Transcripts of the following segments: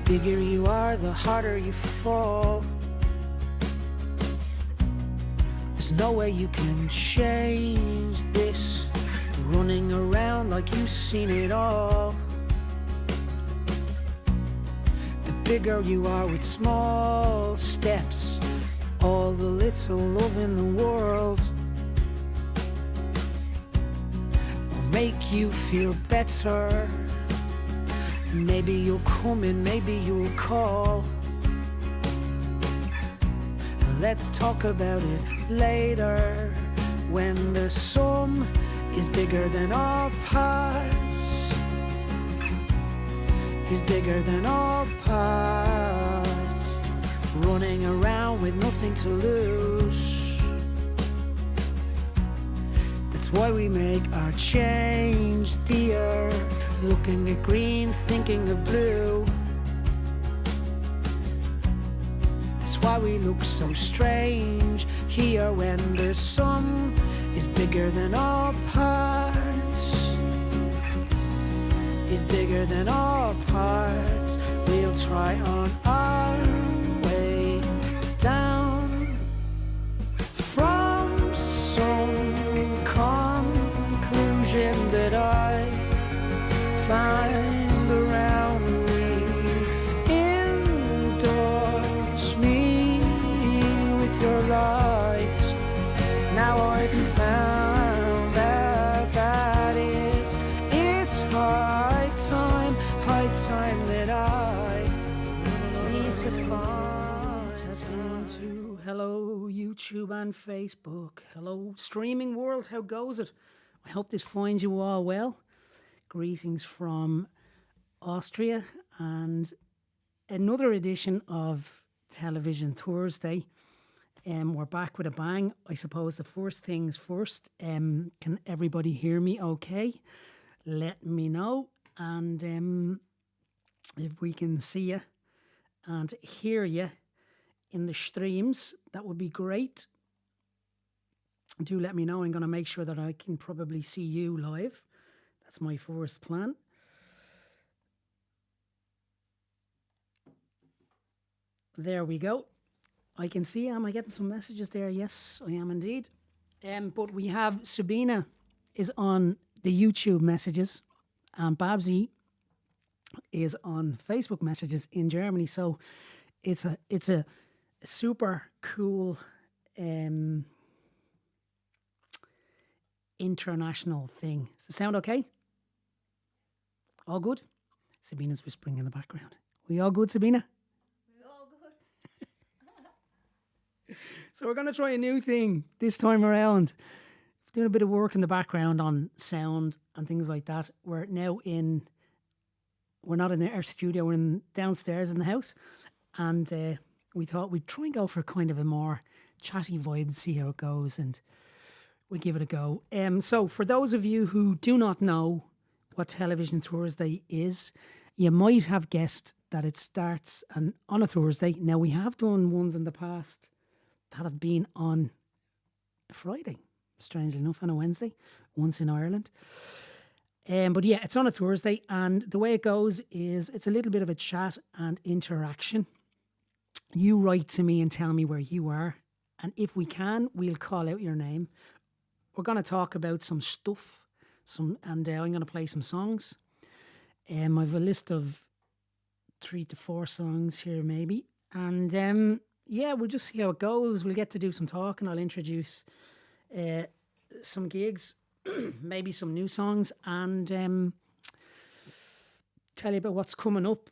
bigger you are, the harder you fall. There's no way you can change this, running around like you've seen it all. The bigger you are with small steps, all the little love in the world will make you feel better. Maybe you'll come in, maybe you'll call. Let's talk about it later, when the sum is bigger than all parts, is bigger than all parts, running around with nothing to lose. That's why we make our change, dear, looking at green, thinking of blue. That's why we look so strange here, when the sum is bigger than all parts, is bigger than all parts. We'll try on our way down from some conclusion that I find around me. Endorse me with your light. Now I've found out that it's high time that I need to find. Testing to hello YouTube and Facebook. Hello streaming world, how goes it? I hope this finds you all well. Greetings from Austria and another edition of Television Thursday. We're back with a bang. I suppose the first things first. Can everybody hear me okay? Let me know. And if we can see you and hear you in the streams, that would be great. Do let me know. I'm going to make sure that I can probably see you live. That's my first plan. There we go. I can see. Am I getting some messages there? Yes, I am indeed. But we have Sabina is on the YouTube messages, and Babsy is on Facebook messages in Germany. So it's a super cool international thing. Does it sound okay? All good? Sabina's whispering in the background. We all good, Sabina? We're all good. So we're going to try a new thing this time around. Doing a bit of work in the background on sound and things like that. We're not in our studio, we're downstairs in the house. And we thought we'd try and go for kind of a more chatty vibe and see how it goes, and we'll give it a go. So for those of you who do not know what Television Thursday is, you might have guessed that it starts on a Thursday. Now, we have done ones in the past that have been on a Friday, strangely enough, on a Wednesday, once in Ireland. But yeah, it's on a Thursday, and the way it goes is it's a little bit of a chat and interaction. You write to me and tell me where you are, and if we can, we'll call out your name. We're going to talk about some stuff, and I'm going to play some songs. I have a list of 3 to 4 songs here, maybe. And yeah, we'll just see how it goes. We'll get to do some talking. I'll introduce some gigs, maybe some new songs, and tell you about what's coming up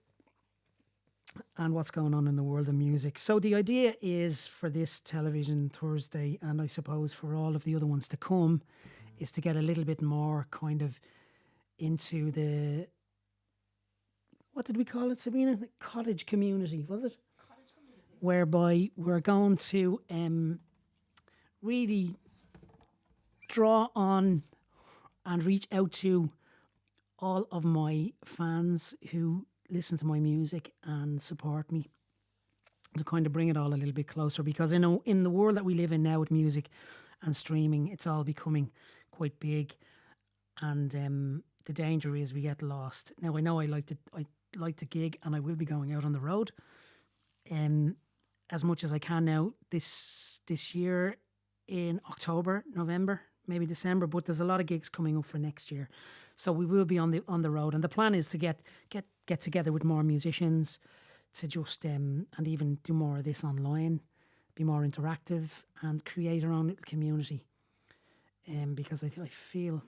and what's going on in the world of music. So the idea is for this Television Thursday, and I suppose for all of the other ones to come, is to get a little bit more kind of into the, what did we call it, Sabina? The cottage community, was it? Cottage community. Whereby we're going to really draw on and reach out to all of my fans who listen to my music and support me, to kind of bring it all a little bit closer, because I know in the world that we live in now with music and streaming, it's all becoming quite big, and the danger is we get lost. Now, I know I like to gig, and I will be going out on the road as much as I can now this year in October, November, maybe December. But there's a lot of gigs coming up for next year, so we will be on the road. And the plan is to get together with more musicians to just and even do more of this online, be more interactive, and create our own little community. Because I feel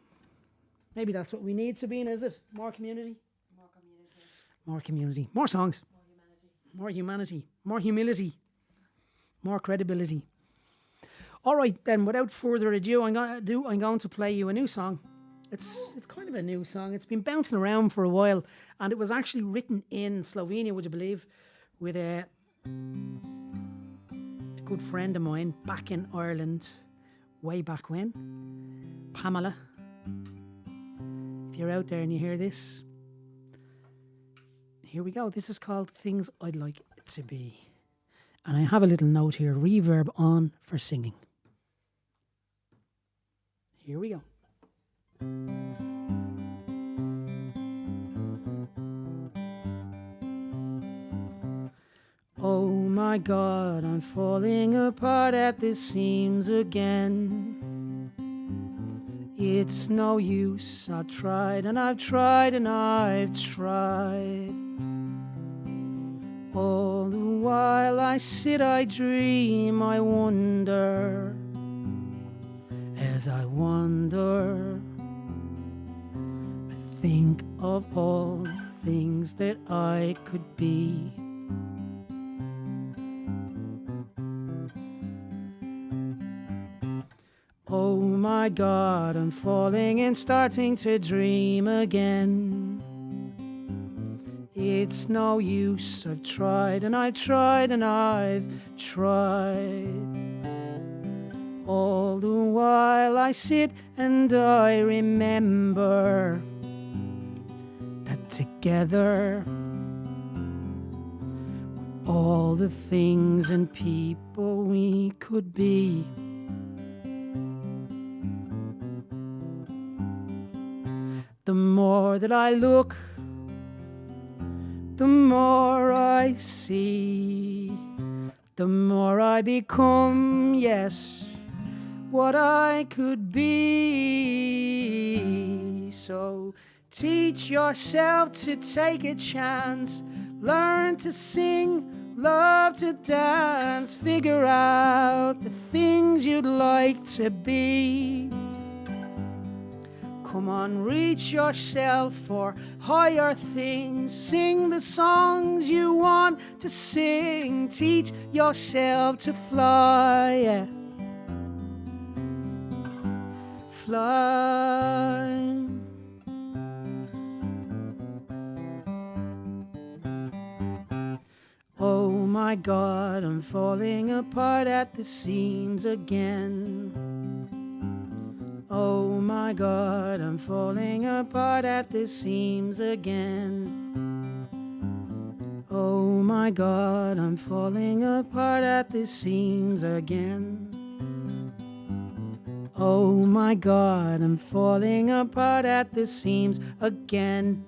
maybe that's what we need, Sabina, is it? More community? More community. More songs. More humanity. More humility. More credibility. All right, then, without further ado, I'm going to play you a new song. It's kind of a new song. It's been bouncing around for a while, and it was actually written in Slovenia, would you believe, with a good friend of mine back in Ireland way back when, Pamela. If you're out there and you hear this, here we go. This is called Things I'd Like It to Be. And I have a little note here, reverb on for singing. Here we go. Oh my God, I'm falling apart at the seams again. It's no use, I've tried and I've tried and I've tried. All the while I sit, I dream, I wonder. As I wonder, I think of all the things that I could be. Oh my God, I'm falling and starting to dream again. It's no use, I've tried and I've tried and I've tried. All the while I sit and I remember that together we're all the things and people we could be. The more that I look, the more I see, the more I become, yes, what I could be. So teach yourself to take a chance, learn to sing, love to dance, figure out the things you'd like to be. Come on, reach yourself for higher things. Sing the songs you want to sing. Teach yourself to fly. Yeah. Fly. Oh my God, I'm falling apart at the seams again. Oh my God, I'm falling apart at the seams again. Oh my God, I'm falling apart at the seams again. Oh my God, I'm falling apart at the seams again.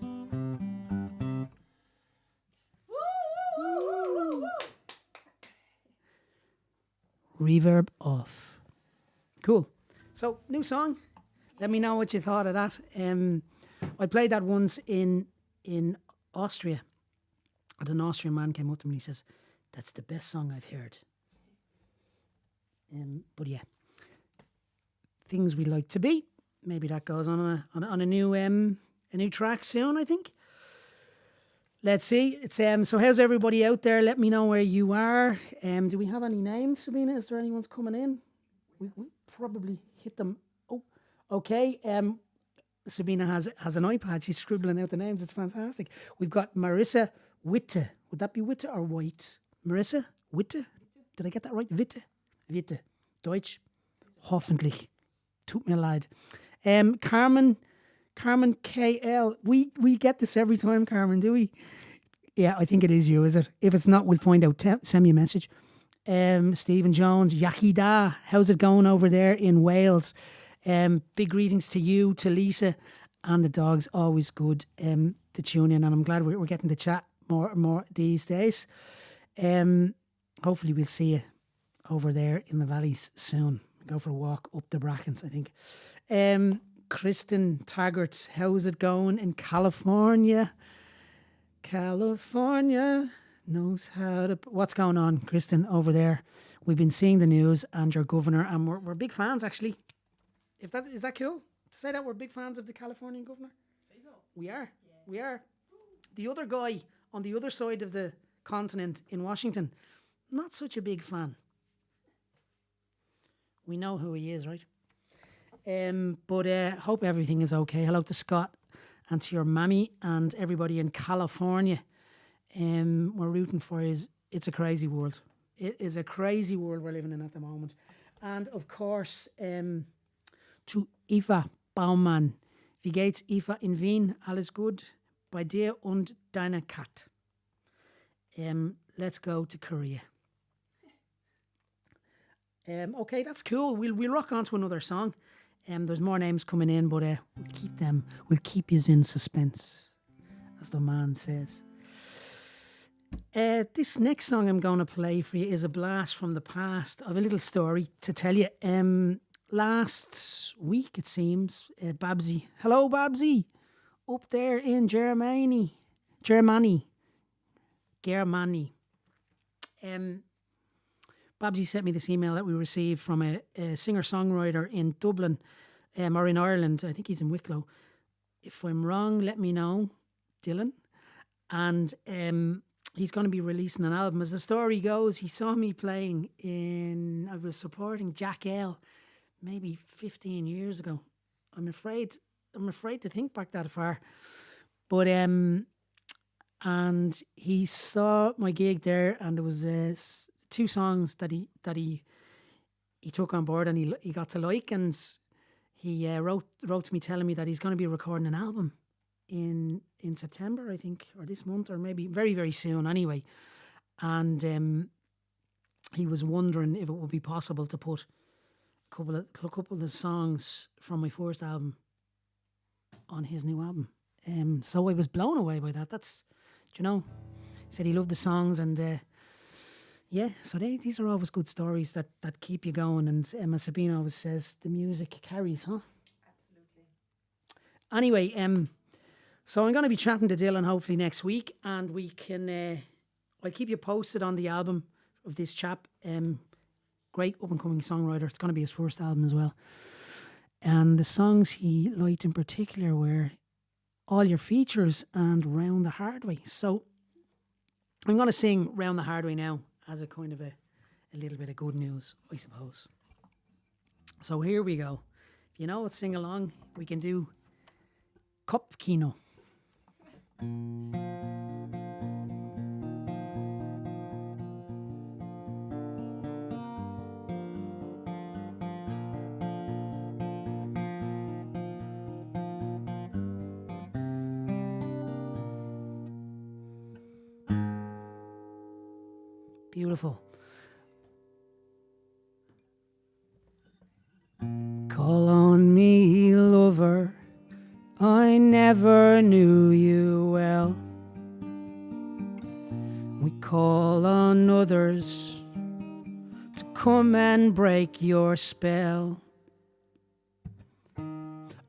Reverb off. Cool. So, new song. Let me know what you thought of that. I played that once in Austria. And an Austrian man came up to me and he says, "That's the best song I've heard." But yeah, Things We Like to Be. Maybe that goes on a new track soon, I think. Let's see. It's so how's everybody out there? Let me know where you are. Do we have any names, Sabina? Is there anyone's coming in? We probably hit them. Oh, okay. Sabina has an iPad. She's scribbling out the names. It's fantastic. We've got Marissa Witte. Would that be Witte or White? Marissa Witte? Did I get that right? Witte. Deutsch. Hoffentlich. Tut mir leid. Carmen KL. We get this every time, Carmen, do we? Yeah, I think it is you, is it? If it's not, we'll find out. Send me a message. Stephen Jones, Yachida, how's it going over there in Wales? Big greetings to you, to Lisa, and the dogs. Always good to tune in, and I'm glad we're getting to chat more and more these days. Hopefully we'll see you over there in the valleys soon. Go for a walk up the Brackens, I think. Kristen Taggart, how's it going in California? California knows how to... What's going on, Kristen, over there? We've been seeing the news and your governor, and we're big fans, actually. Is that cool to say that we're big fans of the Californian governor? Say so. We are. Yeah. We are. The other guy on the other side of the continent in Washington, not such a big fan. We know who he is, right? But hope everything is okay. Hello to Scott and to your mammy and everybody in California. We're rooting for you. It's a crazy world. It is a crazy world we're living in at the moment. And of course, to Eva Baumann. Wie geht's, Eva, in Wien? Alles gut? Bei dir und deiner Kat. Let's go to Korea. Okay, that's cool. We'll rock on to another song. There's more names coming in, but we'll keep you in suspense, as the man says. This next song I'm going to play for you is a blast from the past. I have a little story to tell you. Last week, it seems, Babsy. Hello, Babsy. Up there in Germany. Babsy sent me this email that we received from a singer-songwriter in Dublin, or in Ireland. I think he's in Wicklow. If I'm wrong, let me know, Dylan. And he's going to be releasing an album. As the story goes, he saw me playing I was supporting Jack L maybe 15 years ago. I'm afraid to think back that far. But and he saw my gig there, and there was two songs that he took on board, and he got to like, and he wrote to me telling me that he's going to be recording an album in September, I think, or this month, or maybe very, very soon anyway. And he was wondering if it would be possible to put a couple of the songs from my first album on his new album. So I was blown away by that. That's, he said he loved the songs, and yeah, so these are always good stories that keep you going. And Emma Sabine always says the music carries, huh? Absolutely. Anyway, so I'm going to be chatting to Dylan hopefully next week, and we can. I'll keep you posted on the album of this chap. Great up and coming songwriter. It's going to be his first album as well. And the songs he liked in particular were All Your Features and Round the Hard Way. So I'm going to sing Round the Hard Way now as a kind of a little bit of good news, I suppose. So here we go. If you know it, sing along. We can do Kopfkino. Beautiful. Call on me, lover. I never knew you well. We call on others to come and break your spell.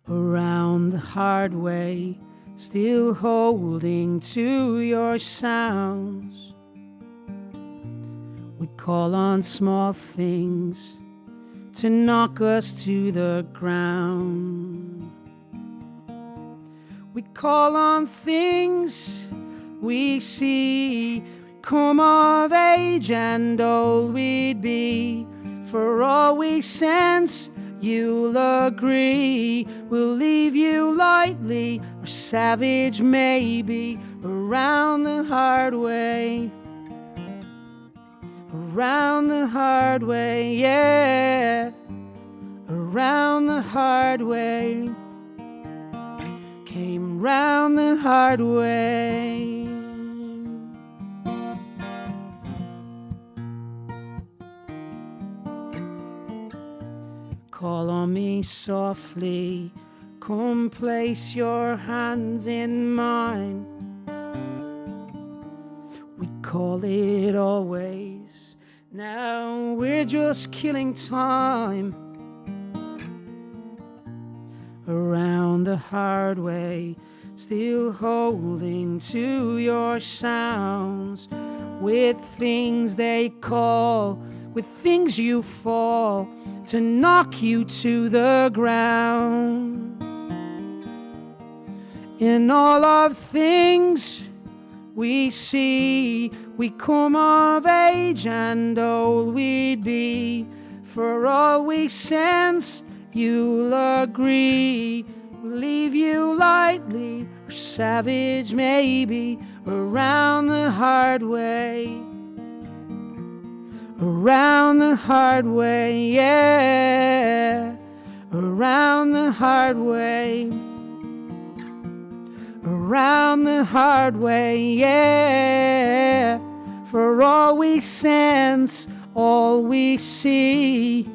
Around the hard way, still holding to your sounds. We call on small things to knock us to the ground. We call on things we see, come of age and old we'd be. For all we sense, you'll agree. We'll leave you lightly, or savage maybe, around the hard way. Around the hard way, yeah. Around the hard way. Came round the hard way. Call on me softly Come place your hands in mine. We call it always. Now we're just killing time around the hard way, still holding to your sounds. With things they call, with things you fall, to knock you to the ground. In all of things we see, we come of age and old we'd be. For all we sense, you'll agree. We'll leave you lightly, or savage maybe, around the hard way. Around the hard way, yeah. Around the hard way. Around the hard way, yeah. For all we sense, all we see,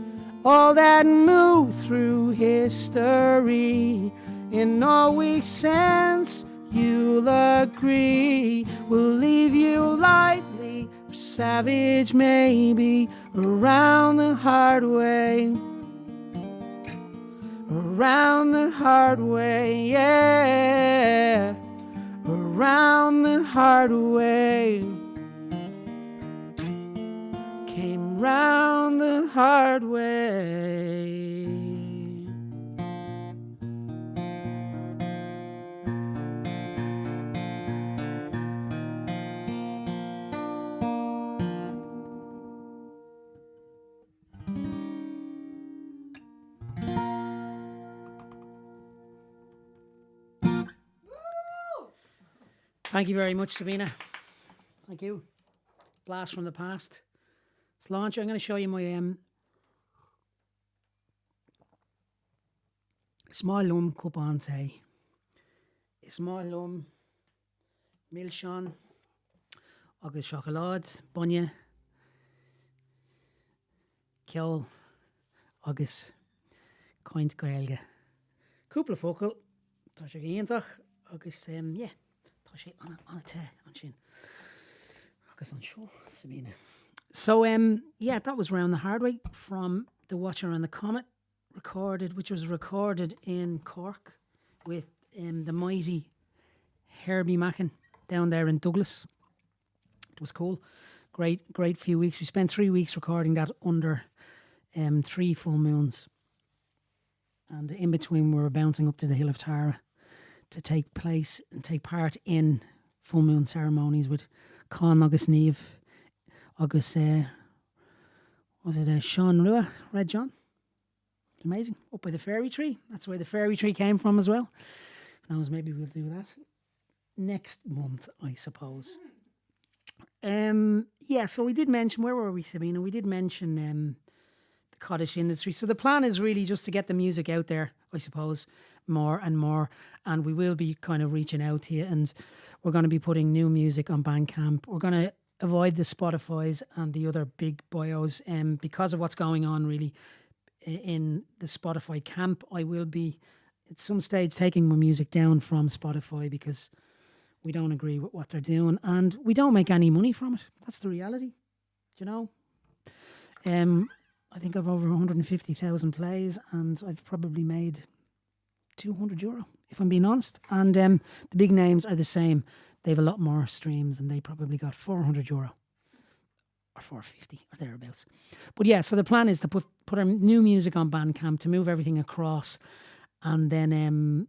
all that move through history, in all we sense, you'll agree. We'll leave you lightly, savage maybe, around the hard way. Around the hard way, yeah. Around the hard way. Came round the hard way. Thank you very much, Sabina. Thank you. Blast from the past. It's launch. I'm going to show you my small lum cup on tay. Small lum milshon agus chocolate bunye ceol agus coint gaelge. Cúpla focal tá sé géantach agus yeah. On a te on shin. Agus on show, Sabina. So yeah, that was Round the Hard Way from The Watcher and the Comet, which was recorded in Cork with the mighty Herbie Mackin down there in Douglas. It was cool. Great few weeks. We spent 3 weeks recording that under 3 full moons. And in between we were bouncing up to the Hill of Tara to take part in full moon ceremonies with Con agus Neve agus was it Sean Rua, Red John? Amazing. Up by the fairy tree. That's where the fairy tree came from as well. And maybe we'll do that next month, I suppose. Yeah, so we did mention, where were we, Sabina? We did mention the cottage industry. So the plan is really just to get the music out there, I suppose, more and more. And we will be kind of reaching out to you, and we're going to be putting new music on Bandcamp. We're going to avoid the Spotifys and the other big bios because of what's going on really in the Spotify camp. I will be at some stage taking my music down from Spotify because we don't agree with what they're doing and we don't make any money from it. That's the reality, do you know? I think I've over 150,000 plays and I've probably made €200, if I'm being honest. And the big names are the same. They have a lot more streams and they probably got €400 or 450 or thereabouts. But yeah, so the plan is to put our new music on Bandcamp, to move everything across, and then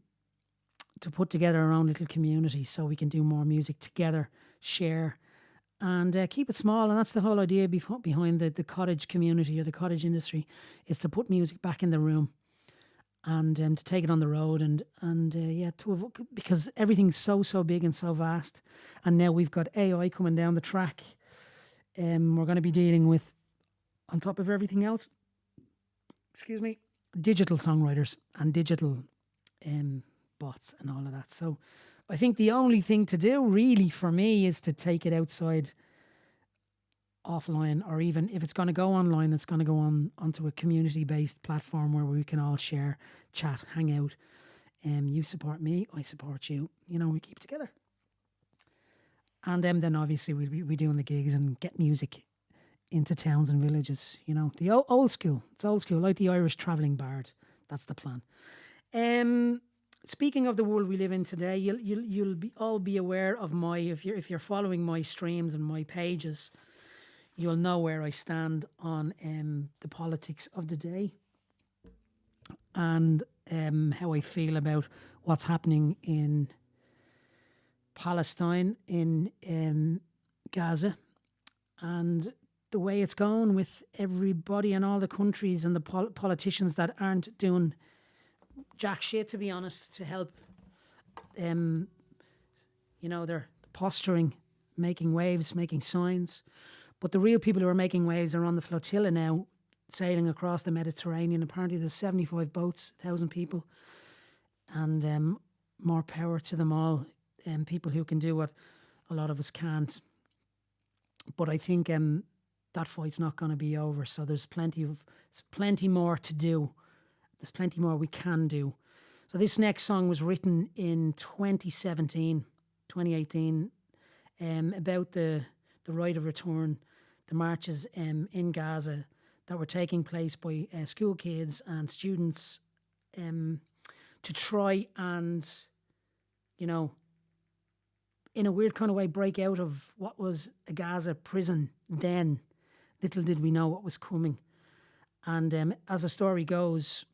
to put together our own little community so we can do more music together, share, and keep it small. And that's the whole idea behind the cottage community or the cottage industry, is to put music back in the room and to take it on the road and yeah, because everything's so big and so vast. And now we've got AI coming down the track. We're going to be dealing with, on top of everything else, digital songwriters and digital bots and all of that. So I think the only thing to do really for me is to take it outside, offline, or even if it's going to go online, it's going to go onto a community-based platform where we can all share, chat, hang out. You support me, I support you. You know, we keep together. And then obviously we'll be doing the gigs and get music into towns and villages. You know, the old school. It's old school, like the Irish travelling bard. That's the plan. Speaking of the world we live in today, you'll all be aware of my, if you're following my streams and my pages, you'll know where I stand on the politics of the day and how I feel about what's happening in Palestine, in Gaza, and the way it's going with everybody in all the countries and the politicians that aren't doing jack shit, to be honest, to help. You know, they're posturing, making waves, making signs. But the real people who are making waves are on the flotilla now, sailing across the Mediterranean. Apparently there's 75 boats, 1,000 people. And more power to them all. People who can do what a lot of us can't. But I think that fight's not going to be over. So there's plenty more to do. There's plenty more we can do. So this next song was written in 2018, about the right of return, the marches in Gaza that were taking place by school kids and students to try and, you know, in a weird kind of way, break out of what was a Gaza prison then. Little did we know what was coming. And as the story goes,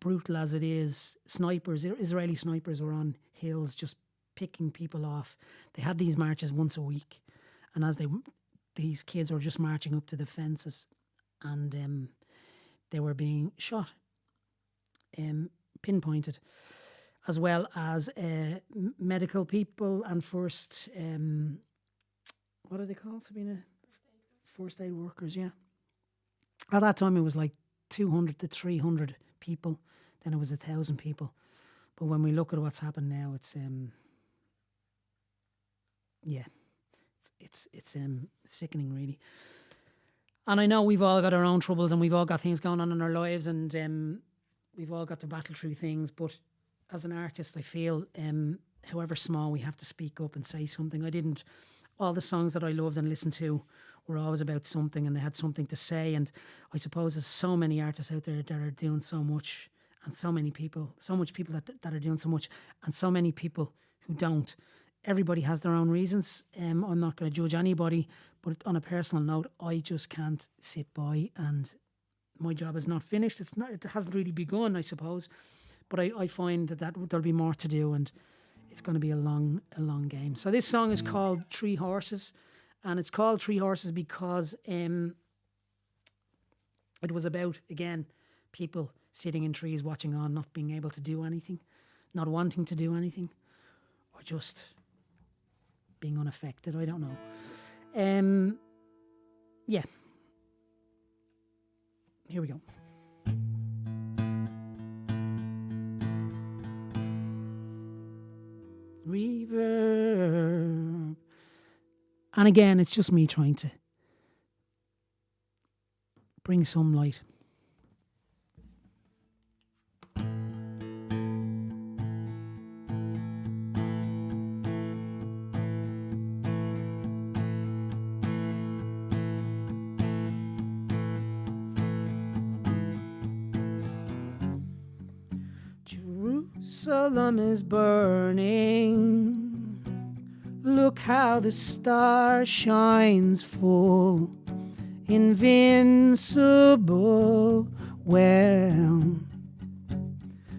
brutal as it is, Israeli snipers were on hills just picking people off. They had these marches once a week. And as these kids were just marching up to the fences and they were being shot, pinpointed, as well as medical people and first, what are they called, Sabina? First aid workers, yeah. At that time, it was like 200 to 300 people. Then it was 1,000 people. But when we look at what's happened now, it's sickening, really. And I know we've all got our own troubles and we've all got things going on in our lives and we've all got to battle through things. But as an artist, I feel, however small, we have to speak up and say something. All the songs that I loved and listened to were always about something and they had something to say. And I suppose there's so many artists out there that are doing so much and so much people that are doing so much and so many people who don't. Everybody has their own reasons. I'm not going to judge anybody, but on a personal note, I just can't sit by and my job is not finished. It hasn't really begun, I suppose. But I find that there'll be more to do and it's going to be a long game. So this song is called Three Horses, and it's called Three Horses because it was about, again, people sitting in trees watching on, not being able to do anything, not wanting to do anything, or just being unaffected. I don't know. Yeah. Here we go. Reverb. And again, it's just me trying to bring some light. Jerusalem is burning. Look how the star shines full, invincible. Well,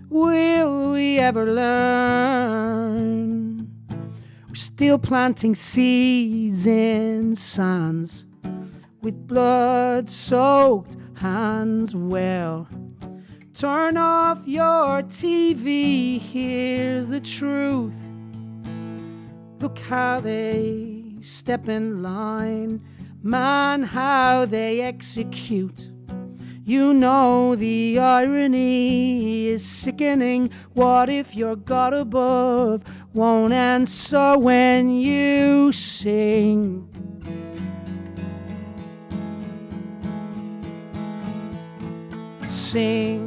will we ever learn? We're still planting seeds in sands with blood-soaked hands. Well, turn off your TV, here's the truth. Look how they step in line, man, how they execute. You know the irony is sickening. What if your God above won't answer when you sing? Sing.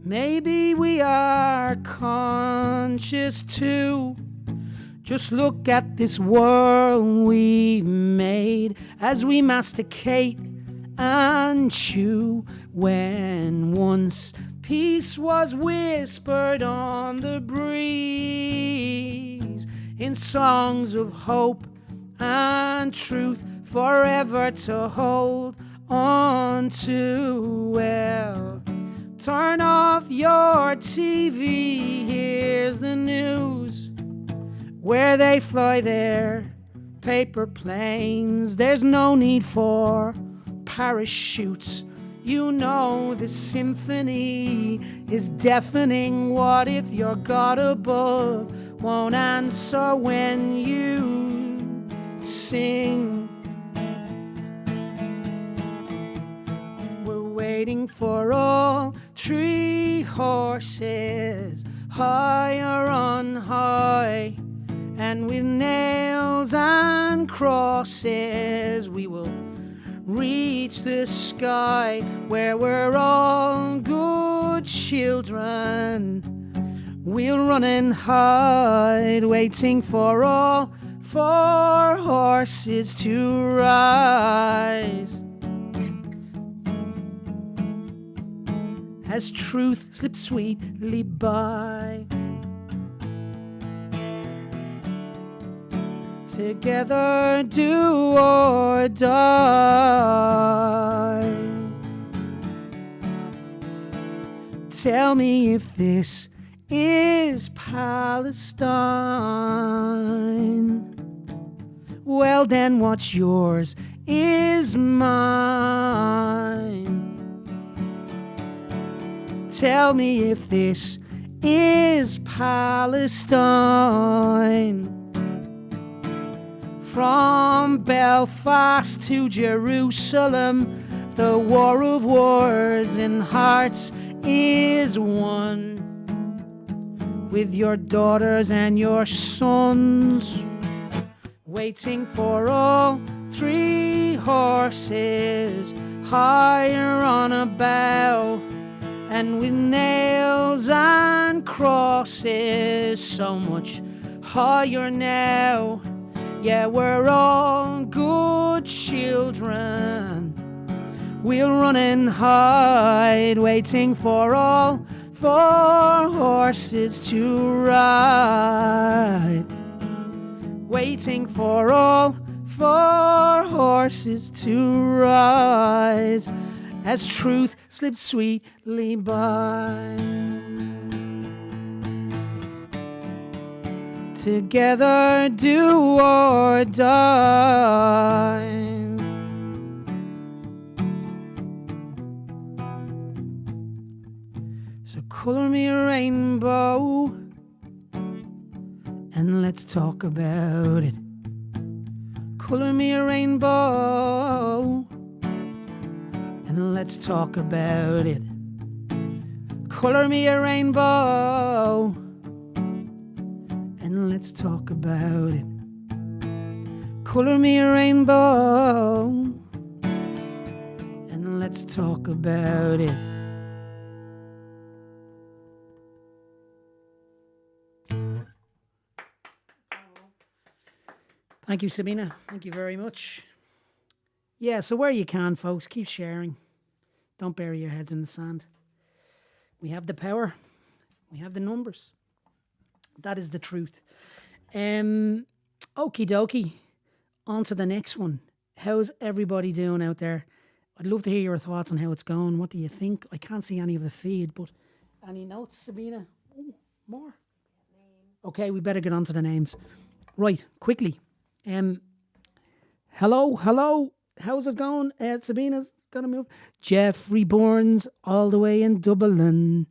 Maybe we are conscious too. Just look at this world we've made as we masticate and chew. When once peace was whispered on the breeze, in songs of hope and truth forever to hold on to. Well, turn off your TV, here's the news, where they fly their paper planes. There's no need for parachutes. You know the symphony is deafening. What if your God above won't answer when you sing? We're waiting for all three horses higher on high, and with nails and crosses we will reach the sky, where we're all good children. We'll run and hide, waiting for all four horses to rise. As truth slips sweetly by, together do or die. Tell me if this is Palestine. Well then what's yours is mine. Tell me if this is Palestine. From Belfast to Jerusalem, the war of words and hearts is won. With your daughters and your sons, waiting for all three horses higher on a bough, and with nails and crosses so much higher now. Yeah, we're all good children. We'll run and hide, waiting for all four horses to ride. Waiting for all four horses to rise, as truth slips sweetly by. Together do or die. So color me a rainbow and let's talk about it. Color me a rainbow and let's talk about it. Color me a rainbow and let's talk about it. Color me a rainbow and let's talk about it. Thank you, Sabina. Thank you very much. Yeah, so where you can, folks, keep sharing. Don't bury your heads in the sand. We have the power. We have the numbers. That is the truth. Okie dokie. On to the next one. How's everybody doing out there? I'd love to hear your thoughts on how it's going. What do you think? I can't see any of the feed, but any notes, Sabina? Oh, more. Okay, we better get on to the names. Right, quickly. Hello. How's it going? Sabina's gonna move. Jeffrey Burns, all the way in Dublin.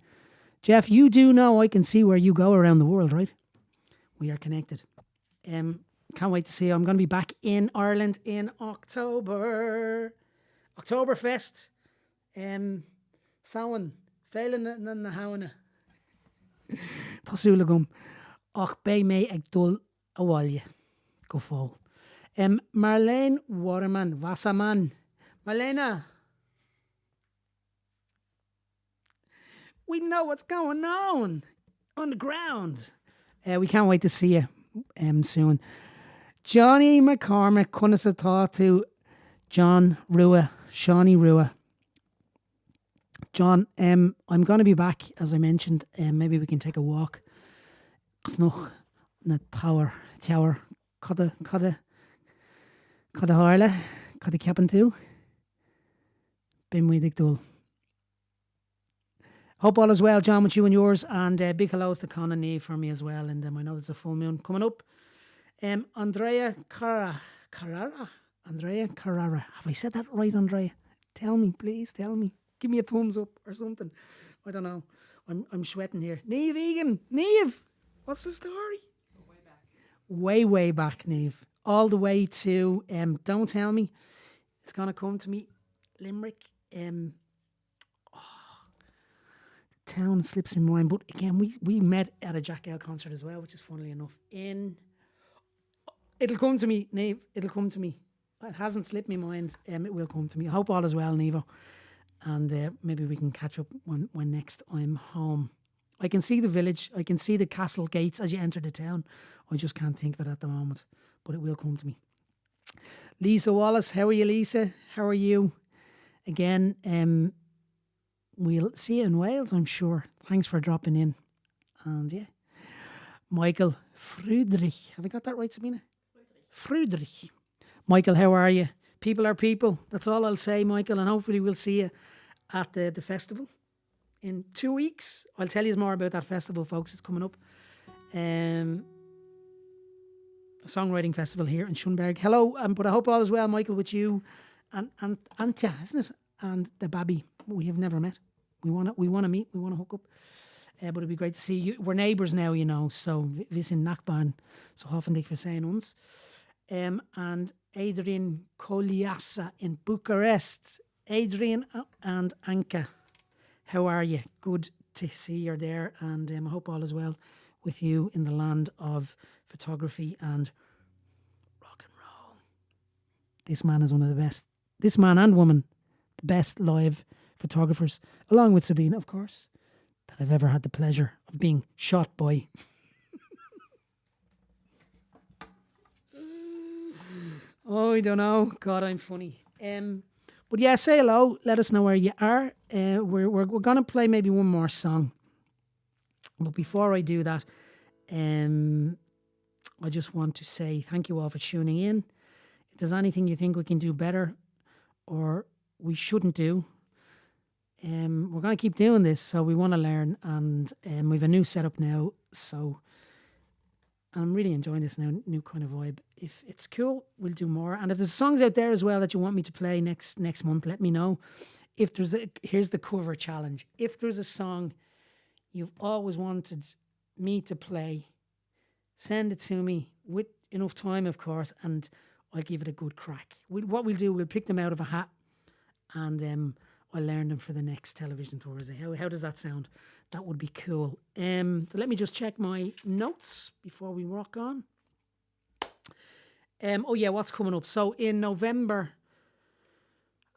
Jeff, you do know I can see where you go around the world, right? We are connected. Can't wait to see you. I'm going to be back in Ireland in October. Oktoberfest. Samhain. Feilen na hawana. Tásúla gum. Och bei me ag dul awalje. Go fall. Marlene Waterman. Wasserman. Marlena. We know what's going on the ground. We can't wait to see you soon. Johnny McCormick, Cunnasa thought to John Rua, Shawnee Rua. John, I'm going to be back, as I mentioned. Maybe we can take a walk. Knoch na tower, Codda Harla, Codda Capan too. Bim we digdul. Hope all is well, John, with you and yours, and big hellos to Con and Neve for me as well. And I know there's a full moon coming up. Andrea Carrara. Have I said that right, Andrea? Tell me, please, tell me. Give me a thumbs up or something. I don't know. I'm sweating here. Neve Egan. Neve, what's the story? Way back, Neve. All the way to, don't tell me. It's going to come to me. Limerick. The town slips in my mind. But again, we met at a Jack L concert as well, which is funnily enough. It'll come to me, Neve. It'll come to me. It hasn't slipped my mind. It will come to me. I hope all is well, Nevo. And maybe we can catch up when next I'm home. I can see the village. I can see the castle gates as you enter the town. I just can't think of it at the moment, but it will come to me. Lisa Wallace, how are you, Lisa? How are you? Again, we'll see you in Wales, I'm sure. Thanks for dropping in. And yeah, Michael Friedrich. Have I got that right, Sabina? Friedrich. Michael, how are you? People are people. That's all I'll say, Michael. And hopefully we'll see you at the festival in 2 weeks. I'll tell you more about that festival, folks. It's coming up. A songwriting festival here in Schönberg. Hello, but I hope all is well, Michael, with you and Antja, isn't it? And the Babby. We have never met. We want to meet. We want to hook up. But it'd be great to see you. We're neighbours now, you know. So we in Nachbarn. So hoffentlich wir sehen uns. And Adrian Koliasa in Bucharest. Adrian and Anka, how are you? Good to see you're there, and I hope all is well with you in the land of photography and rock and roll. This man is one of the best, this man and woman, the best live photographers, along with Sabina, of course, that I've ever had the pleasure of being shot by. Oh, I don't know. God, I'm funny. But yeah, say hello. Let us know where you are. We're going to play maybe one more song. But before I do that, I just want to say thank you all for tuning in. If there's anything you think we can do better or we shouldn't do, we're going to keep doing this. So we want to learn, and we have a new setup now. So I'm really enjoying this now, new kind of vibe. If it's cool, we'll do more. And if there's songs out there as well that you want me to play next month, let me know. If there's here's the cover challenge. If there's a song you've always wanted me to play, send it to me with enough time, of course, and I'll give it a good crack. What we'll do, we'll pick them out of a hat, and I'll learn them for the next television Thursday. How does that sound? That would be cool. So let me just check my notes before we rock on. Oh yeah, what's coming up? So in November,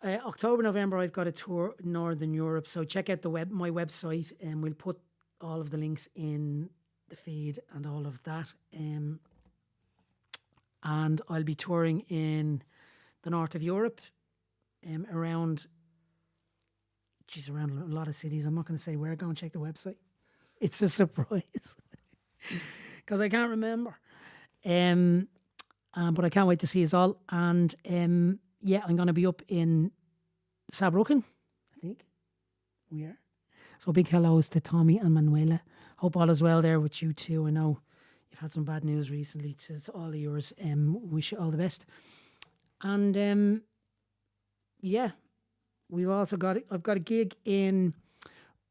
October, November, I've got a tour in Northern Europe. So check out my website, and we'll put all of the links in the feed and all of that. And I'll be touring in the north of Europe, around a lot of cities. I'm not going to say where. Go and check the website. It's a surprise because I can't remember. But I can't wait to see us all. And yeah, I'm going to be up in Saarbrücken, I think. We are. So big hellos to Tommy and Manuela. Hope all is well there with you too. I know you've had some bad news recently. It's all of yours. Wish you all the best. And yeah, I've got a gig in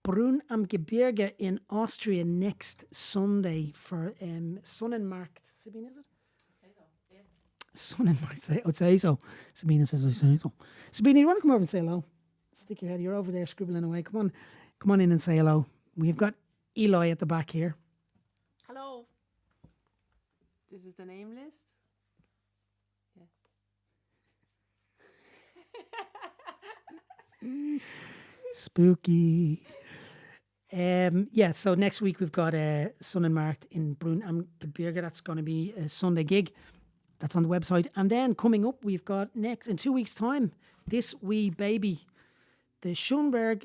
Brunn am Gebirge in Austria next Sunday for Sonnenmarkt. Sabine, is it? Sonnenmarkt. I'd say so. Sabina says I say so. Sabina, you want to come over and say hello? Stick your head. You're over there scribbling away. Come on in and say hello. We've got Eli at the back here. Hello. This is the name list. Yeah. Spooky. Yeah, so next week we've got Sun and Marked in Brun am Gebirge. That's going to be a Sunday gig. That's on the website. And then coming up, we've got next, in 2 weeks' time, This Wee Baby, the Schoenberg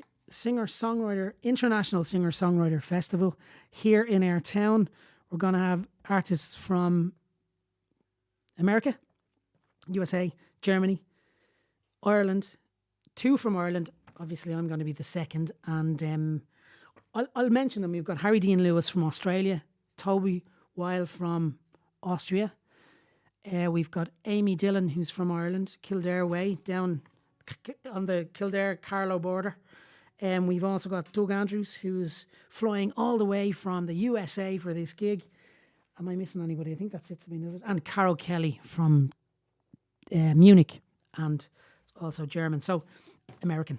International Singer-Songwriter Festival here in our town. We're going to have artists from America, USA, Germany, Ireland, 2 from Ireland. Obviously, I'm going to be the second. And I'll mention them. We've got Harry Dean Lewis from Australia, Toby Weil from Austria. We've got Amy Dillon, who's from Ireland, Kildare way, down on the Kildare-Carlow border. We've also got Doug Andrews, who's flying all the way from the USA for this gig. Am I missing anybody? I think that's it, Sabine, is it? And Carol Kelly from Munich, and also German, so American.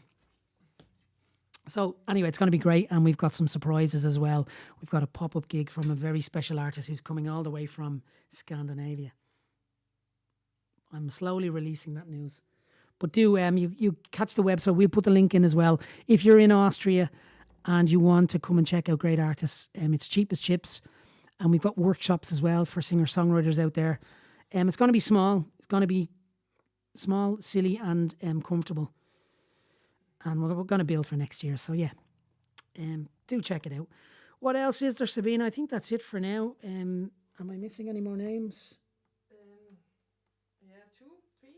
So anyway, it's going to be great, and we've got some surprises as well. We've got a pop-up gig from a very special artist who's coming all the way from Scandinavia. I'm slowly releasing that news. But do you catch the website. We'll put the link in as well. If you're in Austria and you want to come and check out great artists, it's cheap as chips. And we've got workshops as well for singer-songwriters out there. It's going to be small. It's going to be small, silly, and comfortable. And we're going to build for next year. So, yeah, do check it out. What else is there, Sabina? I think that's it for now. Am I missing any more names? Yeah, 2, 3.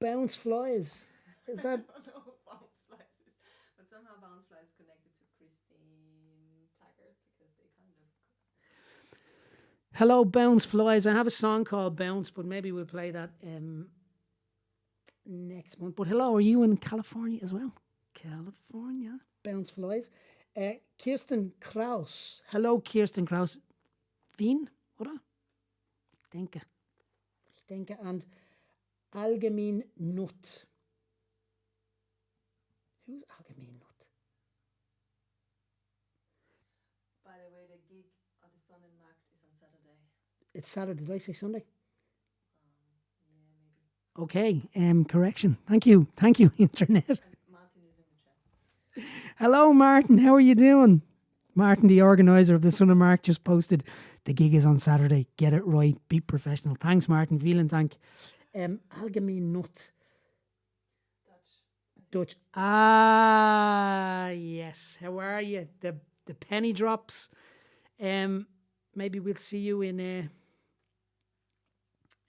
Bounce Flies. Is that... I don't know what Bounce Flies is. But somehow Bounce Flies connected to Christine Taggart because they kind of... Hello, Bounce Flies. I have a song called Bounce, but maybe we'll play that next month. But hello, are you in California as well? California. Bounce Flies. Kirsten Kraus. Hello, Kirsten Kraus. Wien, oder? Ich denke. And Allgemein Nut. Who's Allgemein Nut? By the way, the gig at the Sun and Marked is on Saturday. It's Saturday. Did I say Sunday? Yeah, maybe. Okay, correction. Thank you, Internet. And Martin is in the chat. Hello, Martin. How are you doing? Martin, the organizer of the Sun and Mark, just posted the gig is on Saturday. Get it right. Be professional. Thanks, Martin. Vielen Dank. Allgemein Nut. Dutch. Ah, yes. How are you? The penny drops. Maybe we'll see you in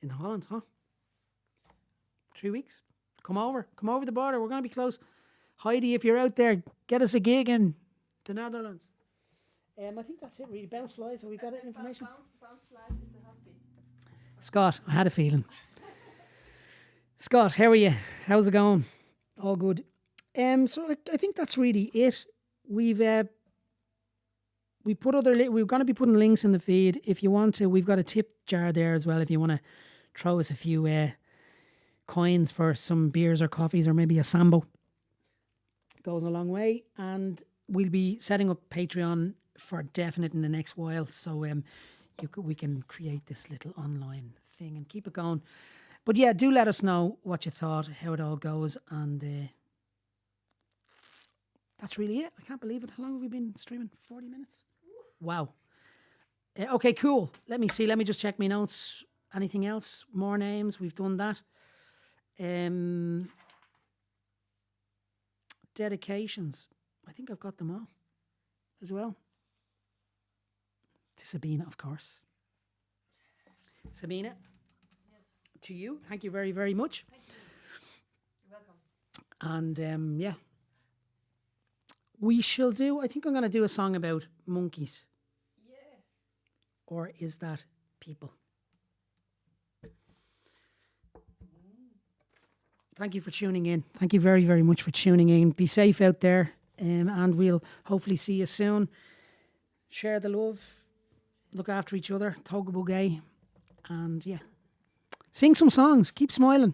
Holland, huh? 3 weeks. Come over the border. We're going to be close. Heidi, if you're out there, get us a gig in the Netherlands. I think that's it really. Bounce Flies, have we got information? Bounce Flies is the husband. Scott, I had a feeling. Scott, how are you? How's it going? All good. So I think that's really it. We're going to be putting links in the feed. If you want to, we've got a tip jar there as well. If you want to throw us a few coins for some beers or coffees or maybe a Sambo, goes a long way. And we'll be setting up Patreon for definite in the next while. So we can create this little online thing and keep it going. But yeah, do let us know what you thought, how it all goes, and that's really it. I can't believe it. How long have we been streaming? 40 minutes? Wow. Okay, cool. Let me see. Let me just check my notes. Anything else? More names? We've done that. Dedications. I think I've got them all as well. To Sabina, of course. Sabina, Yes. to you. Thank you very, very much. Thank you. You're welcome. And yeah, we shall do. I think I'm going to do a song about monkeys. Yeah. Or is that people? Thank you for tuning in. Thank you very, very much for tuning in. Be safe out there, and we'll hopefully see you soon. Share the love. Look after each other. Tóga gay. And yeah. Sing some songs. Keep smiling.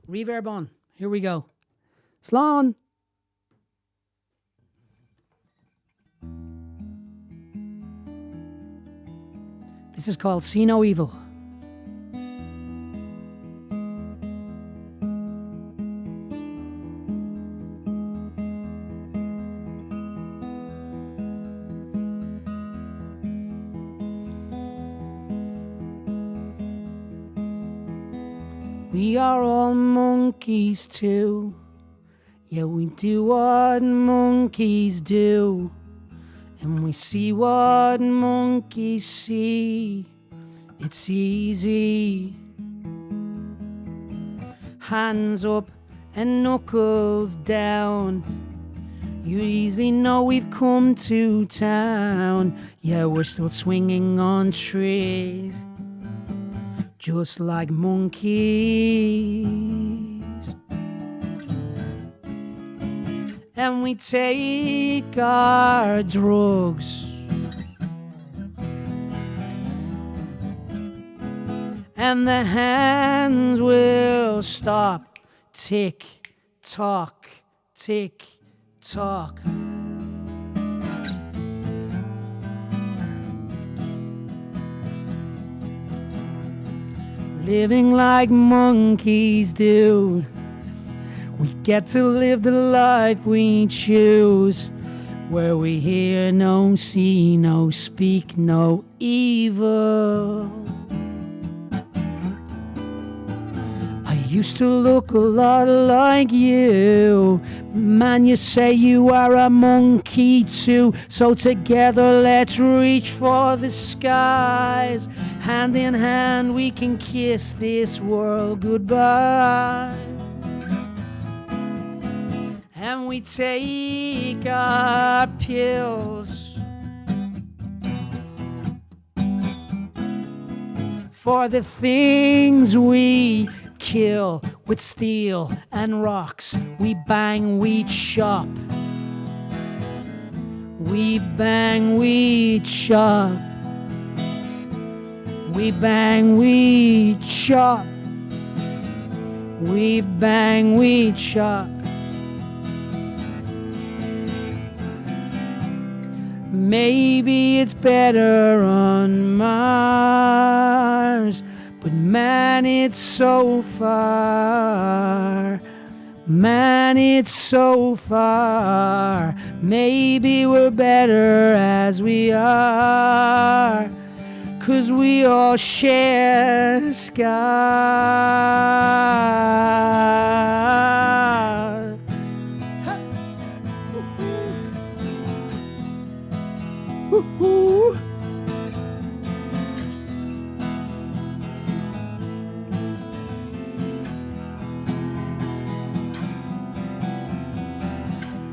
Reverb on. Here we go. Slán. This is called See No Evil. We are all monkeys too. Yeah, we do what monkeys do. And we see what monkeys see. It's easy. Hands up and knuckles down. You easily know we've come to town. Yeah, we're still swinging on trees, just like monkeys. And we take our drugs, and the hands will stop. Tick, tock, tick, tock. Living like monkeys do. We get to live the life we choose, where we hear no, see no, speak no evil. I used to look a lot like you. Man, you say you are a monkey too. So together let's reach for the skies. Hand in hand we can kiss this world goodbye. And we take our pills for the things we kill with steel and rocks. We bang, we chop. We bang, we chop. We bang, we chop. We bang, we chop. Maybe it's better on Mars, but man, it's so far. Man, it's so far. Maybe we're better as we are, 'cause we all share the sky. Ooh.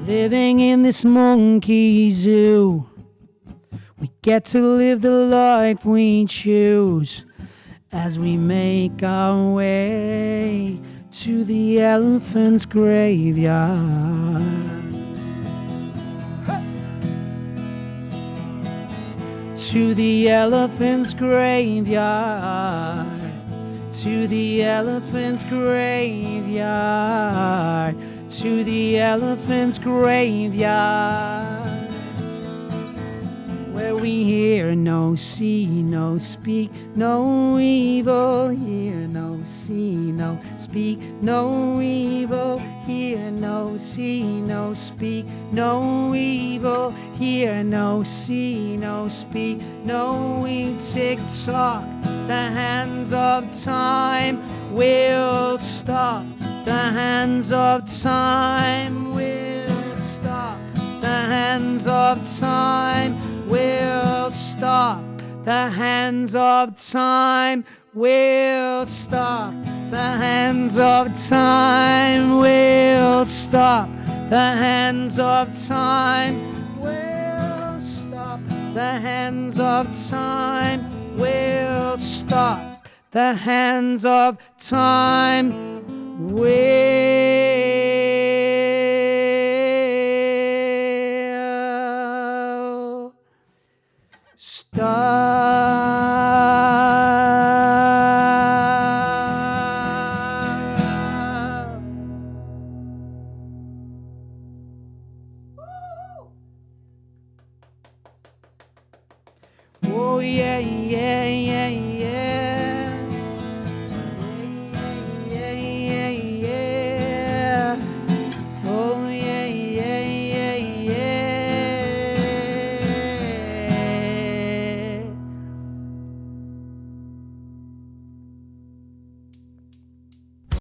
Living in this monkey zoo, we get to live the life we choose as we make our way to the elephant's graveyard. To the elephant's graveyard. To the elephant's graveyard. To the elephant's graveyard, where we hear no, see no, speak no evil. Hear no, see no, speak no evil. Hear no, see no, speak no evil. Hear no, see no, speak no evil. Tick tock, the hands of time will stop. The hands of time will stop. The hands of time will stop. The hands of time will stop. The hands of time will stop. The hands of time will stop. The hands of time will stop. The hands of time will stop. Oh yeah, yeah,